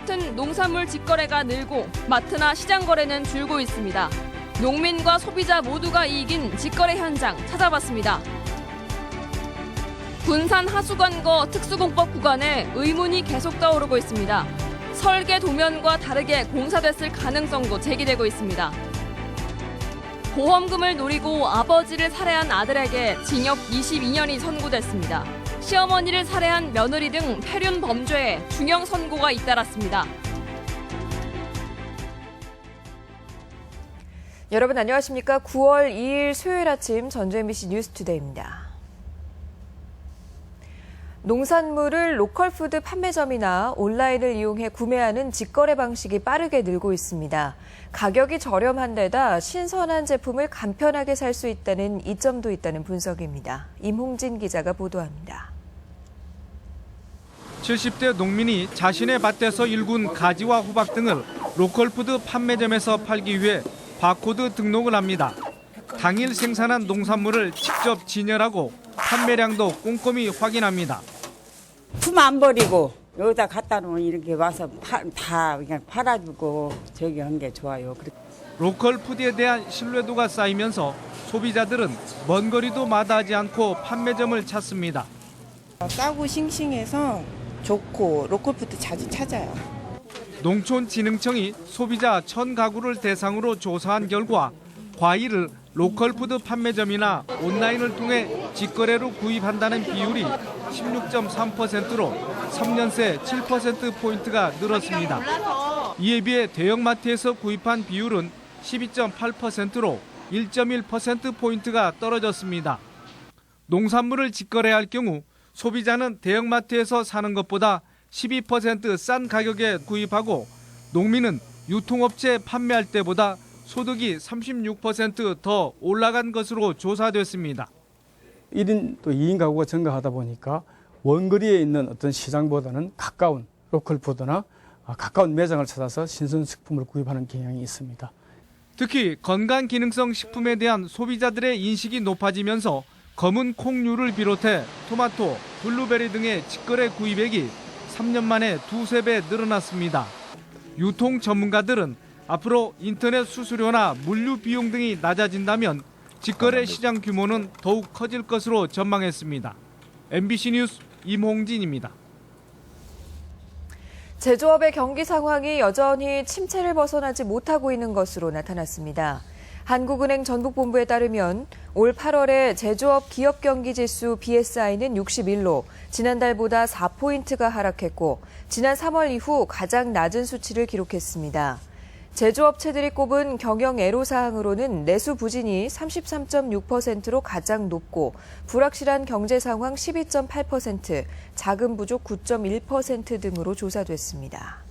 같은 농산물 직거래가 늘고 마트나 시장 거래는 줄고 있습니다. 농민과 소비자 모두가 이익인 직거래 현장 찾아봤습니다. 군산 하수관거 특수공법 구간에 의문이 계속 떠오르고 있습니다. 설계 도면과 다르게 공사됐을 가능성도 제기되고 있습니다. 보험금을 노리고 아버지를 살해한 아들에게 징역 22년이 선고됐습니다. 시어머니를 살해한 며느리 등 폐륜 범죄에 중형 선고가 잇따랐습니다. 여러분 안녕하십니까? 9월 2일 수요일 아침 전주 MBC 뉴스투데이입니다. 농산물을 로컬푸드 판매점이나 온라인을 이용해 구매하는 직거래 방식이 빠르게 늘고 있습니다. 가격이 저렴한 데다 신선한 제품을 간편하게 살 수 있다는 이점도 있다는 분석입니다. 임홍진 기자가 보도합니다. 70대 농민이 자신의 밭에서 일군 가지와 호박 등을 로컬푸드 판매점에서 팔기 위해 바코드 등록을 합니다. 당일 생산한 농산물을 직접 진열하고 판매량도 꼼꼼히 확인합니다. 품 안 버리고 여기다 갖다 놓으면 이렇게 와서 다 그냥 팔아주고 저기 한 게 좋아요. 로컬푸드에 대한 신뢰도가 쌓이면서 소비자들은 먼 거리도 마다하지 않고 판매점을 찾습니다. 싸고 싱싱해서 좋고 로컬푸드 자주 찾아요. 농촌진흥청이 소비자 1,000가구를 대상으로 조사한 결과 과일을 로컬푸드 판매점이나 온라인을 통해 직거래로 구입한다는 비율이 16.3%로 3년 새 7%포인트가 늘었습니다. 이에 비해 대형마트에서 구입한 비율은 12.8%로 1.1%포인트가 떨어졌습니다. 농산물을 직거래할 경우 소비자는 대형마트에서 사는 것보다 12% 싼 가격에 구입하고 농민은 유통업체에 판매할 때보다 소득이 36% 올라간 것으로 조사됐습니다. 1인 또 2인 가구가 증가하다 보니까 원거리에 있는 어떤 시장보다는 가까운 로컬푸드나 가까운 매장을 찾아서 신선식품을 구입하는 경향이 있습니다. 특히 건강기능성 식품에 대한 소비자들의 인식이 높아지면서 검은 콩류를 비롯해 토마토, 블루베리 등의 직거래 구입액이 3년 만에 2~3배 늘어났습니다. 유통 전문가들은 앞으로 인터넷 수수료나 물류 비용 등이 낮아진다면 직거래 시장 규모는 더욱 커질 것으로 전망했습니다. MBC 뉴스 임홍진입니다. 제조업의 경기 상황이 여전히 침체를 벗어나지 못하고 있는 것으로 나타났습니다. 한국은행 전북본부에 따르면 올 8월에 제조업 기업경기지수 BSI는 61로 지난달보다 4포인트가 하락했고 지난 3월 이후 가장 낮은 수치를 기록했습니다. 제조업체들이 꼽은 경영 애로사항으로는 내수 부진이 33.6%로 가장 높고 불확실한 경제 상황 12.8%, 자금 부족 9.1% 등으로 조사됐습니다.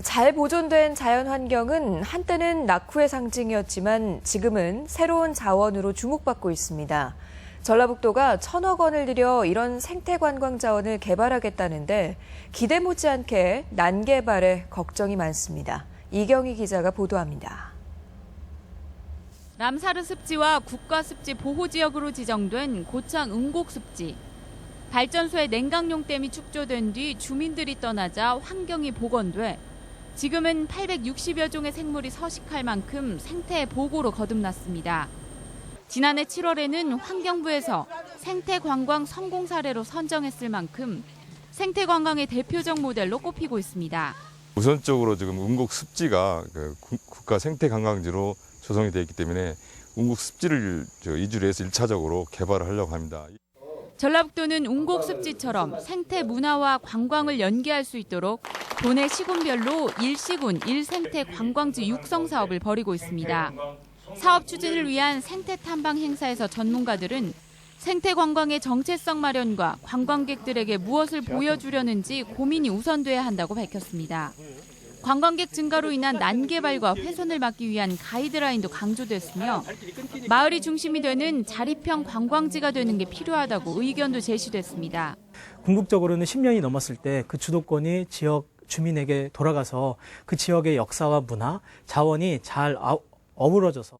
잘 보존된 자연환경은 한때는 낙후의 상징이었지만 지금은 새로운 자원으로 주목받고 있습니다. 전라북도가 1,000억 원을 들여 이런 생태관광 자원을 개발하겠다는데 기대 못지않게 난개발에 걱정이 많습니다. 이경희 기자가 보도합니다. 람사르 습지와 국가습지 보호지역으로 지정된 고창 응곡습지. 발전소에 냉각용댐이 축조된 뒤 주민들이 떠나자 환경이 복원돼 지금은 860여 종의 생물이 서식할 만큼 생태 보고로 거듭났습니다. 지난해 7월에는 환경부에서 생태관광 성공 사례로 선정했을 만큼 생태관광의 대표적 모델로 꼽히고 있습니다. 우선적으로 지금 응곡 습지가 국가 생태관광지로 조성이 되어 있기 때문에 응곡 습지를 이주를 해서 1차적으로 개발을 하려고 합니다. 전라북도는 웅곡 습지처럼 생태 문화와 관광을 연계할 수 있도록 도내 시군별로 1시군 1생태 관광지 육성 사업을 벌이고 있습니다. 사업 추진을 위한 생태 탐방 행사에서 전문가들은 생태 관광의 정체성 마련과 관광객들에게 무엇을 보여주려는지 고민이 우선돼야 한다고 밝혔습니다. 관광객 증가로 인한 난개발과 훼손을 막기 위한 가이드라인도 강조됐으며 마을이 중심이 되는 자립형 관광지가 되는 게 필요하다고 의견도 제시됐습니다. 궁극적으로는 10년이 넘었을 때 그 주도권이 지역 주민에게 돌아가서 그 지역의 역사와 문화, 자원이 잘 어우러져서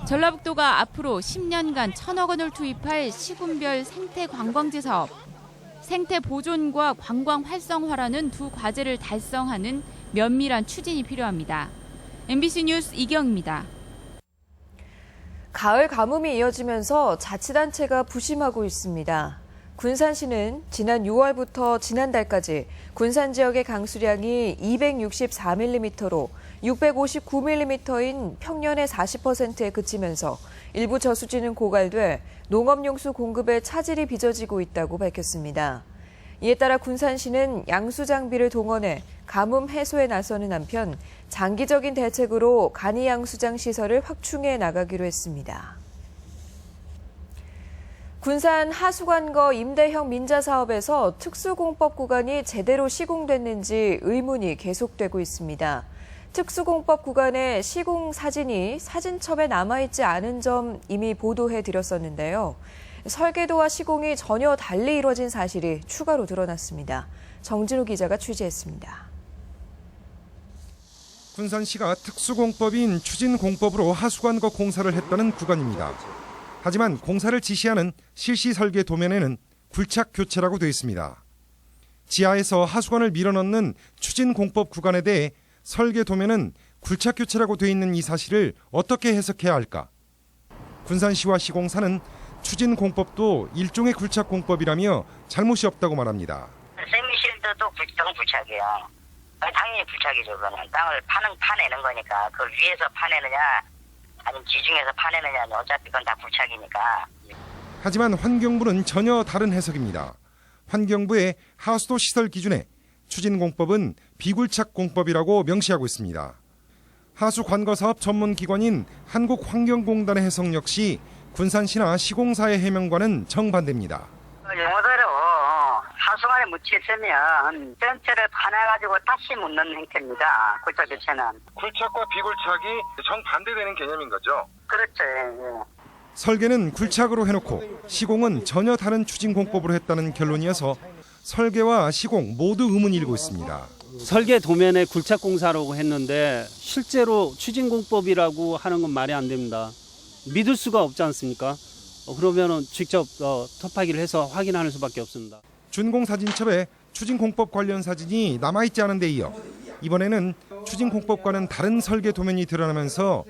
전라북도가 앞으로 10년간 1,000억 원을 투입할 시군별 생태 관광지 사업. 생태 보존과 관광 활성화라는 두 과제를 달성하는 면밀한 추진이 필요합니다. MBC 뉴스 이경입니다. 가을 가뭄이 이어지면서 자치단체가 부심하고 있습니다. 군산시는 지난 6월부터 지난달까지 군산 지역의 강수량이 264mm로 659mm인 평년의 40%에 그치면서 일부 저수지는 고갈돼 농업용수 공급에 차질이 빚어지고 있다고 밝혔습니다. 이에 따라 군산시는 양수 장비를 동원해 가뭄 해소에 나서는 한편 장기적인 대책으로 간이 양수장 시설을 확충해 나가기로 했습니다. 군산 하수관거 임대형 민자 사업에서 특수공법 구간이 제대로 시공됐는지 의문이 계속되고 있습니다. 특수공법 구간의 시공 사진이 사진첩에 남아있지 않은 점 이미 보도해드렸었는데요. 설계도와 시공이 전혀 달리 이뤄진 사실이 추가로 드러났습니다. 정진우 기자가 취재했습니다. 군산시가 특수공법인 추진공법으로 하수관거 공사를 했다는 구간입니다. 하지만 공사를 지시하는 실시 설계 도면에는 굴착 교체라고 되어 있습니다. 지하에서 하수관을 밀어넣는 추진공법 구간에 대해 설계 도면은 굴착 교체라고 되어 있는 이 사실을 어떻게 해석해야 할까? 군산시와 시공사는 추진공법도 일종의 굴착공법이라며 잘못이 없다고 말합니다. 세미실드도 굴착이에요. 당연히 굴착이죠. 그거는 땅을 파내는 거니까 그걸 위에서 파내느냐 아니면 지중해서 파내느냐는 어차피 그건 다 굴착이니까. 하지만 환경부는 전혀 다른 해석입니다. 환경부의 하수도 시설 기준에 추진공법은 비굴착공법이라고 명시하고 있습니다. 하수관거사업 전문기관인 한국환경공단의 해석 역시 군산시나 시공사의 해명과는 정반대입니다. 용어대로 하수관에 묻혀있으면 전체를 파내가지고 다시 묻는 형태입니다. 굴착 교체는. 굴착과 비굴착이 정반대되는 개념인 거죠? 그렇죠. 예. 설계는 굴착으로 해놓고 시공은 전혀 다른 추진공법으로 했다는 결론이어서 설계와 시공 모두 의문이 일고 있습니다. 설계 도면에 굴착 공사라고 했는데 실제로 추진공법이라고 하는 건 말이 안 됩니다. 믿을 수가 없지 않습니까? 그러면 직접 토파기를 해서 확인하는 수밖에 없습니다. 준공사진첩에 추진공법 관련 사진이 남아있지 않은 데 이어 이번에는 추진공법과는 다른 설계 도면이 드러나면서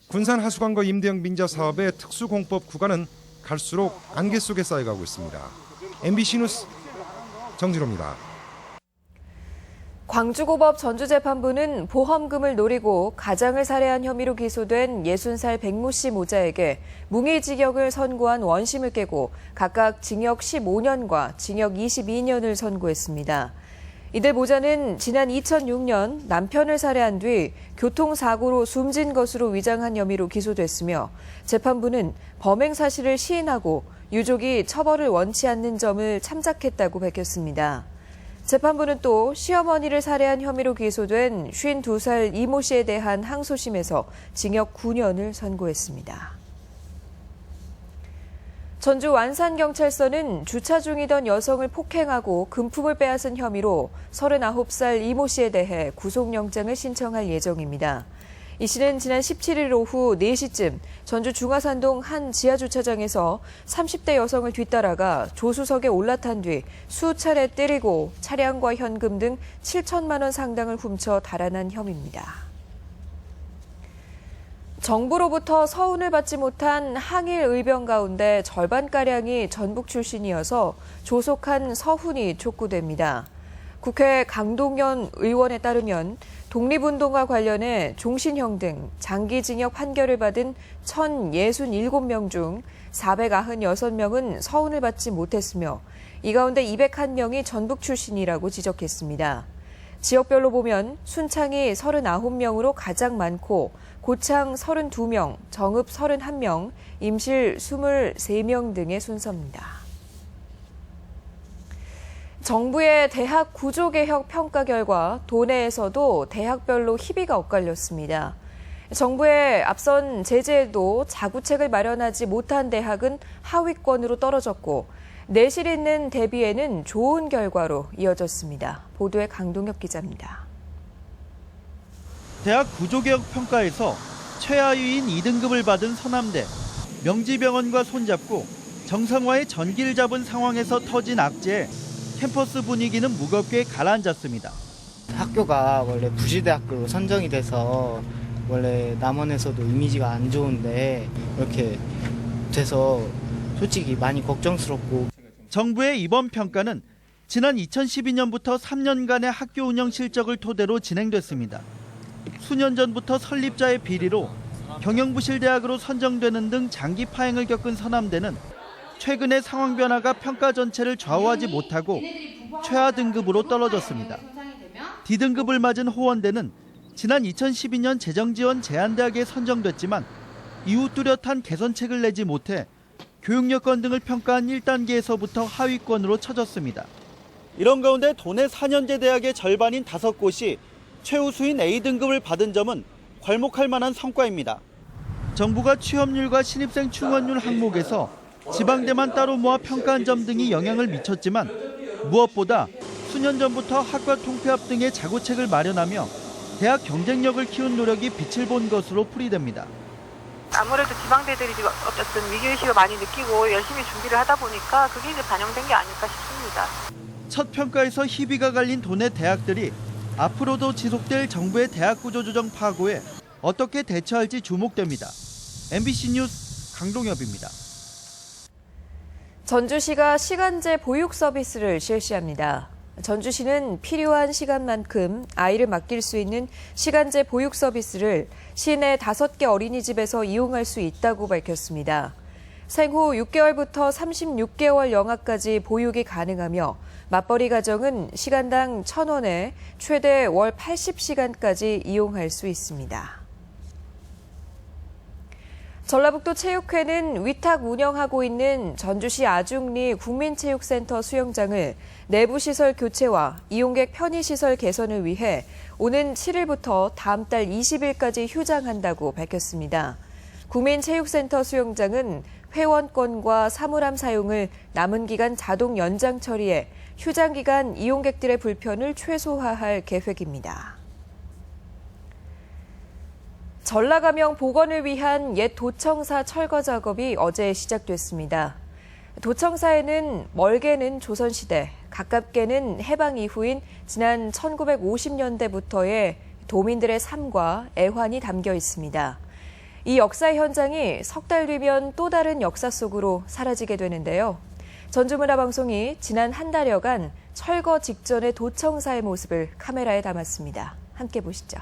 군산 하수관거 임대형 민자 사업의 특수공법 구간은 갈수록 안개 속에 쌓여가고 있습니다. MBC 뉴스 정진호입니다. 광주고법 전주재판부는 보험금을 노리고 가장을 살해한 혐의로 기소된 60살 백모 씨 모자에게 무기징역을 선고한 원심을 깨고 각각 징역 15년과 징역 22년을 선고했습니다. 이들 모자는 지난 2006년 남편을 살해한 뒤 교통사고로 숨진 것으로 위장한 혐의로 기소됐으며 재판부는 범행 사실을 시인하고 유족이 처벌을 원치 않는 점을 참작했다고 밝혔습니다. 재판부는 또 시어머니를 살해한 혐의로 기소된 52살 이모 씨에 대한 항소심에서 징역 9년을 선고했습니다. 전주 완산경찰서는 주차 중이던 여성을 폭행하고 금품을 빼앗은 혐의로 39살 이모 씨에 대해 구속영장을 신청할 예정입니다. 이 씨는 지난 17일 오후 4시쯤 전주 중화산동 한 지하주차장에서 30대 여성을 뒤따라가 조수석에 올라탄 뒤 수차례 때리고 차량과 현금 등 7천만 원 상당을 훔쳐 달아난 혐의입니다. 정부로부터 서운을 받지 못한 항일 의병 가운데 절반가량이 전북 출신이어서 조속한 서훈이 촉구됩니다. 국회 강동연 의원에 따르면 독립운동과 관련해 종신형 등 장기징역 판결을 받은 1,067명 중 496명은 서운을 받지 못했으며 이 가운데 201명이 전북 출신이라고 지적했습니다. 지역별로 보면 순창이 39명으로 가장 많고 고창 32명, 정읍 31명, 임실 23명 등의 순서입니다. 정부의 대학 구조개혁 평가 결과 도내에서도 대학별로 희비가 엇갈렸습니다. 정부의 앞선 제재에도 자구책을 마련하지 못한 대학은 하위권으로 떨어졌고 내실 있는 대비에는 좋은 결과로 이어졌습니다. 보도에 강동혁 기자입니다. 대학 구조개혁 평가에서 최하위인 2등급을 받은 서남대, 명지병원과 손잡고 정상화의 전기를 잡은 상황에서 터진 악재에 캠퍼스 분위기는 무겁게 가라앉았습니다. 학교가 원래 부시대학교로 선정이 돼서 원래 남원에서도 이미지가 안 좋은데 이렇게 돼서 솔직히 많이 걱정스럽고. 정부의 이번 평가는 지난 2012년부터 3년간의 학교 운영 실적을 토대로 진행됐습니다. 수년 전부터 설립자의 비리로 경영부실대학으로 선정되는 등 장기 파행을 겪은 서남대는 최근의 상황 변화가 평가 전체를 좌우하지 못하고 최하 등급으로 떨어졌습니다. D등급을 맞은 호원대는 지난 2012년 재정지원 제한대학에 선정됐지만 이후 뚜렷한 개선책을 내지 못해 교육 여건 등을 평가한 1단계에서부터 하위권으로 처졌습니다. 이런 가운데 도내 4년제 대학의 절반인 5곳이 최우수인 A등급을 받은 점은 괄목할 만한 성과입니다. 정부가 취업률과 신입생 충원율 항목에서 지방대만 따로 모아 평가한 점 등이 영향을 미쳤지만 무엇보다 수년 전부터 학과 통폐합 등의 자구책을 마련하며 대학 경쟁력을 키운 노력이 빛을 본 것으로 풀이됩니다. 아무래도 지방대들이 어쨌든 위기의식을 많이 느끼고 열심히 준비를 하다 보니까 그게 이제 반영된 게 아닐까 싶습니다. 첫 평가에서 희비가 갈린 도내 대학들이 앞으로도 지속될 정부의 대학 구조 조정 파고에 어떻게 대처할지 주목됩니다. MBC 뉴스 강동엽입니다. 전주시가 시간제 보육 서비스를 실시합니다. 전주시는 필요한 시간만큼 아이를 맡길 수 있는 시간제 보육 서비스를 시내 5개 어린이집에서 이용할 수 있다고 밝혔습니다. 생후 6개월부터 36개월 영아까지 보육이 가능하며 맞벌이 가정은 시간당 1,000원에 최대 월 80시간까지 이용할 수 있습니다. 전라북도 체육회는 위탁 운영하고 있는 전주시 아중리 국민체육센터 수영장을 내부시설 교체와 이용객 편의시설 개선을 위해 오는 7일부터 다음 달 20일까지 휴장한다고 밝혔습니다. 국민체육센터 수영장은 회원권과 사물함 사용을 남은 기간 자동 연장 처리해 휴장 기간 이용객들의 불편을 최소화할 계획입니다. 전라가명 복원을 위한 옛 도청사 철거 작업이 어제 시작됐습니다. 도청사에는 멀게는 조선시대, 가깝게는 해방 이후인 지난 1950년대부터의 도민들의 삶과 애환이 담겨 있습니다. 이 역사 현장이 석 달 뒤면 또 다른 역사 속으로 사라지게 되는데요. 전주문화방송이 지난 한 달여간 철거 직전의 도청사의 모습을 카메라에 담았습니다. 함께 보시죠.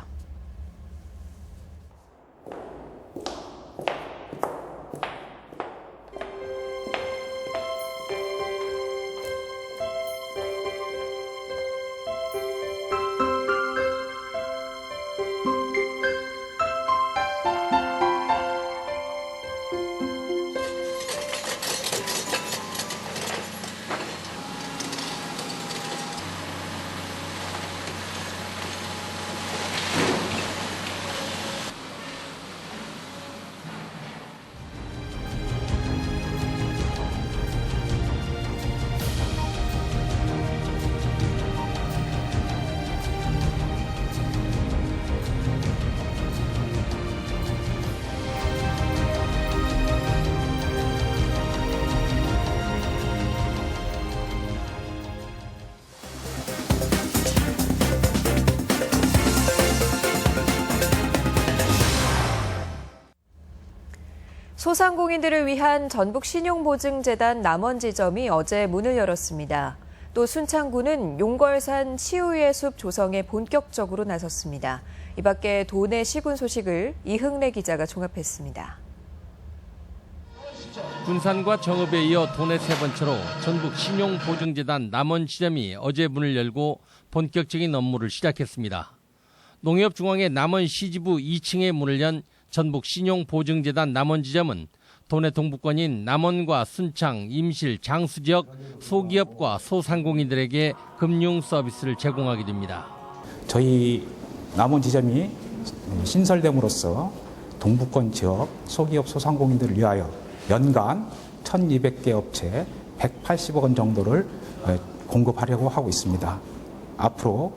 소상공인들을 위한 전북신용보증재단 남원지점이 어제 문을 열었습니다. 또 순창구는 용걸산 치유의 숲 조성에 본격적으로 나섰습니다. 이 밖에 도내 시군 소식을 이흥래 기자가 종합했습니다. 군산과 정읍에 이어 도내 세 번째로 전북신용보증재단 남원지점이 어제 문을 열고 본격적인 업무를 시작했습니다. 농협중앙회 남원시지부 2층에 문을 연 전북신용보증재단 남원지점은 도내 동부권인 남원과 순창, 임실, 장수 지역 소기업과 소상공인들에게 금융 서비스를 제공하게 됩니다. 저희 남원지점이 신설됨으로써 동부권 지역 소기업 소상공인들을 위하여 연간 1,200개 업체 180억 원 정도를 공급하려고 하고 있습니다. 앞으로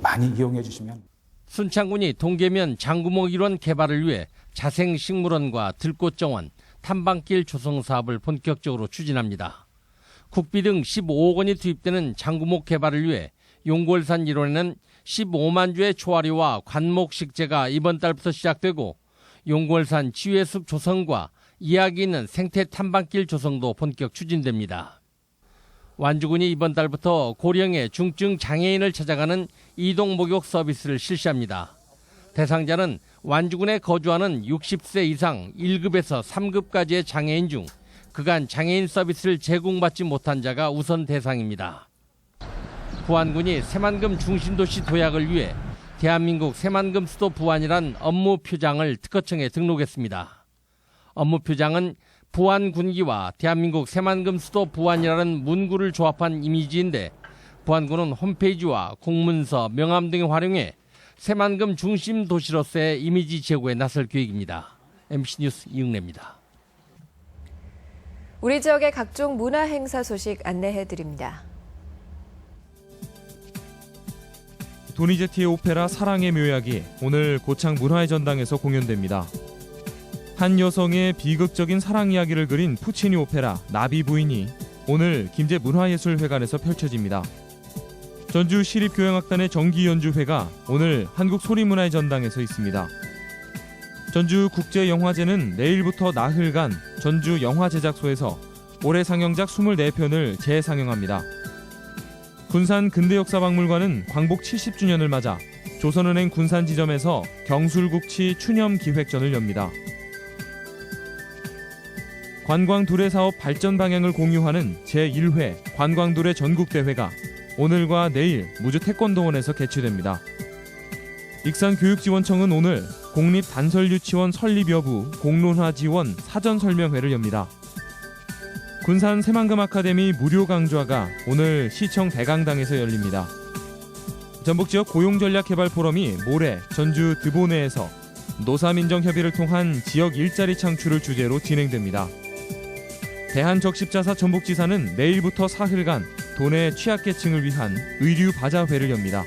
많이 이용해 주시면. 순창군이 동계면 장구목 일원 개발을 위해 자생식물원과 들꽃정원, 탐방길 조성 사업을 본격적으로 추진합니다. 국비 등 15억 원이 투입되는 장구목 개발을 위해 용골산 일원에는 15만 주의 초아리와 관목 식재가 이번 달부터 시작되고 용골산 치유해숲 조성과 이야기 있는 생태 탐방길 조성도 본격 추진됩니다. 완주군이 이번 달부터 고령의 중증 장애인을 찾아가는 이동 목욕 서비스를 실시합니다. 대상자는 완주군에 거주하는 60세 이상 1급에서 3급까지의 장애인 중 그간 장애인 서비스를 제공받지 못한 자가 우선 대상입니다. 부안군이 새만금 중심도시 도약을 위해 대한민국 새만금 수도 부안이란 업무 표장을 특허청에 등록했습니다. 업무 표장은 부안 군기와 대한민국 새만금 수도 부안이라는 문구를 조합한 이미지인데 부안군은 홈페이지와 공문서, 명함 등을 활용해 새만금 중심 도시로서의 이미지 제고에 나설 계획입니다. MBC 뉴스 이응래입니다. 우리 지역의 각종 문화 행사 소식 안내해드립니다. 도니제티의 오페라 사랑의 묘약이 오늘 고창 문화의 전당에서 공연됩니다. 한 여성의 비극적인 사랑 이야기를 그린 푸치니 오페라 나비 부인이 오늘 김제 문화예술회관에서 펼쳐집니다. 전주 시립교향악단의 정기 연주회가 오늘 한국소리문화의 전당에서 있습니다. 전주국제영화제는 내일부터 나흘간 전주 영화제작소에서 올해 상영작 24편을 재상영합니다. 군산 근대역사박물관은 광복 70주년을 맞아 조선은행 군산지점에서 경술국치 추념기획전을 엽니다. 관광두레사업 발전 방향을 공유하는 제1회 관광두레 전국대회가 오늘과 내일 무주태권도원에서 개최됩니다. 익산교육지원청은 오늘 공립단설유치원 설립 여부 공론화 지원 사전설명회를 엽니다. 군산 새만금 아카데미 무료 강좌가 오늘 시청 대강당에서 열립니다. 전북지역 고용전략개발 포럼이 모레 전주 드보네에서 노사민정협의를 통한 지역 일자리 창출을 주제로 진행됩니다. 대한적십자사 전북지사는 내일부터 사흘간 도내 취약계층을 위한 의류바자회를 엽니다.